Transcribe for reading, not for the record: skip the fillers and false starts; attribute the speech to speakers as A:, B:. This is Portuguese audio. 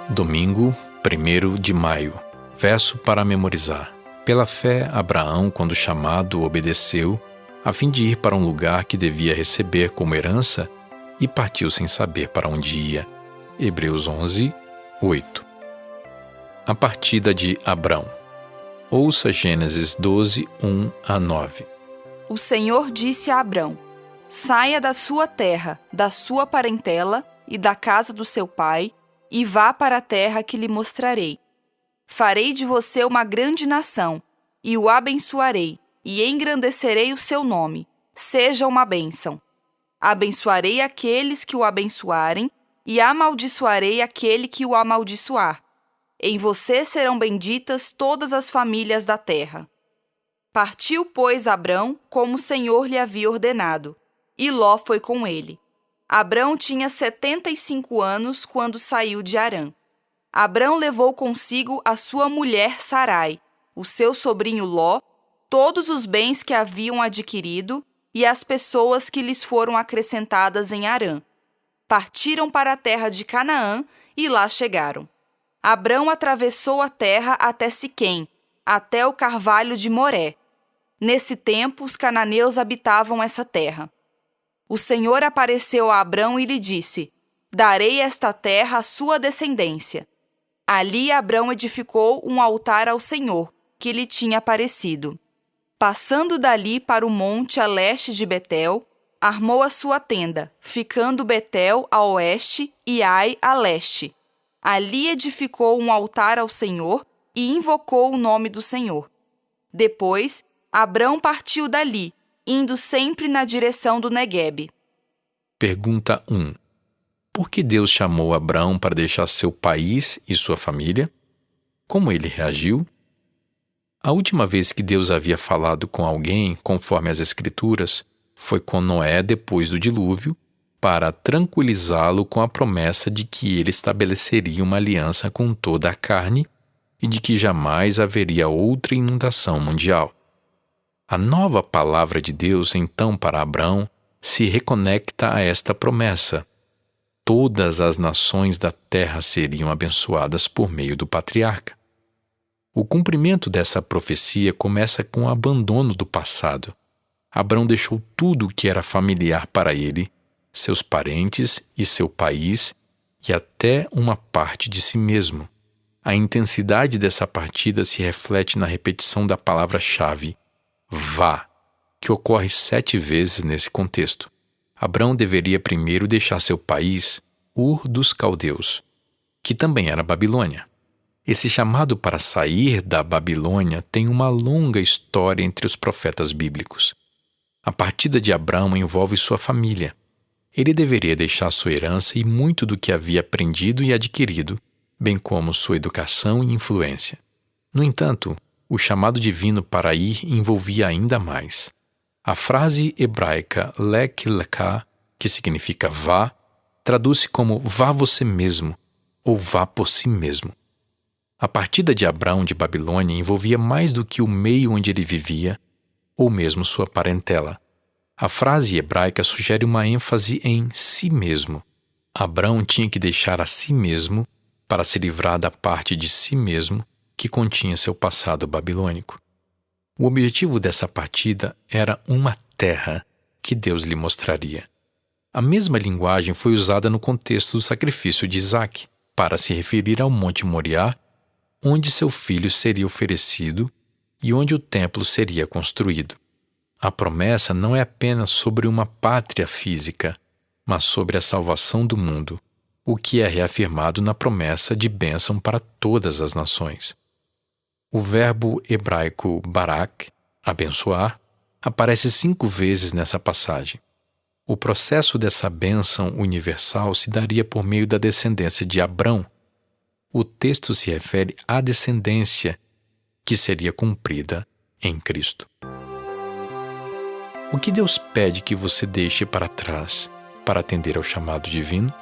A: Domingo, 1º de maio. Verso para memorizar. Pela fé, Abraão, quando chamado, obedeceu, a fim de ir para um lugar que devia receber como herança, e partiu sem saber para onde ia. Hebreus 11, 8. A partida de Abrão. Ouça Gênesis 12, 1 a 9.
B: O Senhor disse a Abrão: saia da sua terra, da sua parentela e da casa do seu pai, e vá para a terra que lhe mostrarei. Farei de você uma grande nação, e o abençoarei, e engrandecerei o seu nome. Seja uma bênção. Abençoarei aqueles que o abençoarem, e amaldiçoarei aquele que o amaldiçoar. Em você serão benditas todas as famílias da terra. Partiu, pois, Abrão, como o Senhor lhe havia ordenado, e Ló foi com ele. Abrão tinha 75 anos quando saiu de Harã. Abrão levou consigo a sua mulher Sarai, o seu sobrinho Ló, todos os bens que haviam adquirido e as pessoas que lhes foram acrescentadas em Harã. Partiram para a terra de Canaã e lá chegaram. Abrão atravessou a terra até Siquém, até o carvalho de Moré. Nesse tempo, os cananeus habitavam essa terra. O Senhor apareceu a Abrão e lhe disse: darei esta terra à sua descendência. Ali Abrão edificou um altar ao Senhor, que lhe tinha aparecido. Passando dali para o monte a leste de Betel, armou a sua tenda, ficando Betel a oeste e Ai a leste. Ali edificou um altar ao Senhor e invocou o nome do Senhor. Depois, Abrão partiu dali, indo sempre na direção do Neguebe.
A: Pergunta 1. Por que Deus chamou Abrão para deixar seu país e sua família? Como ele reagiu? A última vez que Deus havia falado com alguém, conforme as Escrituras, foi com Noé depois do dilúvio, para tranquilizá-lo com a promessa de que ele estabeleceria uma aliança com toda a carne e de que jamais haveria outra inundação mundial. A nova palavra de Deus, então, para Abrão, se reconecta a esta promessa. Todas as nações da terra seriam abençoadas por meio do patriarca. O cumprimento dessa profecia começa com o abandono do passado. Abrão deixou tudo o que era familiar para ele, seus parentes e seu país, e até uma parte de si mesmo. A intensidade dessa partida se reflete na repetição da palavra-chave, vá, que ocorre 7 vezes nesse contexto. Abrão deveria primeiro deixar seu país, Ur dos Caldeus, que também era Babilônia. Esse chamado para sair da Babilônia tem uma longa história entre os profetas bíblicos. A partida de Abrão envolve sua família. Ele deveria deixar sua herança e muito do que havia aprendido e adquirido, bem como sua educação e influência. No entanto, o chamado divino para ir envolvia ainda mais. A frase hebraica lek leká, que significa vá, traduz-se como vá você mesmo ou vá por si mesmo. A partida de Abrão de Babilônia envolvia mais do que o meio onde ele vivia ou mesmo sua parentela. A frase hebraica sugere uma ênfase em si mesmo. Abrão tinha que deixar a si mesmo para se livrar da parte de si mesmo que continha seu passado babilônico. O objetivo dessa partida era uma terra que Deus lhe mostraria. A mesma linguagem foi usada no contexto do sacrifício de Isaque, para se referir ao Monte Moriá, onde seu filho seria oferecido e onde o templo seria construído. A promessa não é apenas sobre uma pátria física, mas sobre a salvação do mundo, o que é reafirmado na promessa de bênção para todas as nações. O verbo hebraico barak, abençoar, aparece 5 vezes nessa passagem. O processo dessa bênção universal se daria por meio da descendência de Abrão. O texto se refere à descendência que seria cumprida em Cristo. O que Deus pede que você deixe para trás para atender ao chamado divino?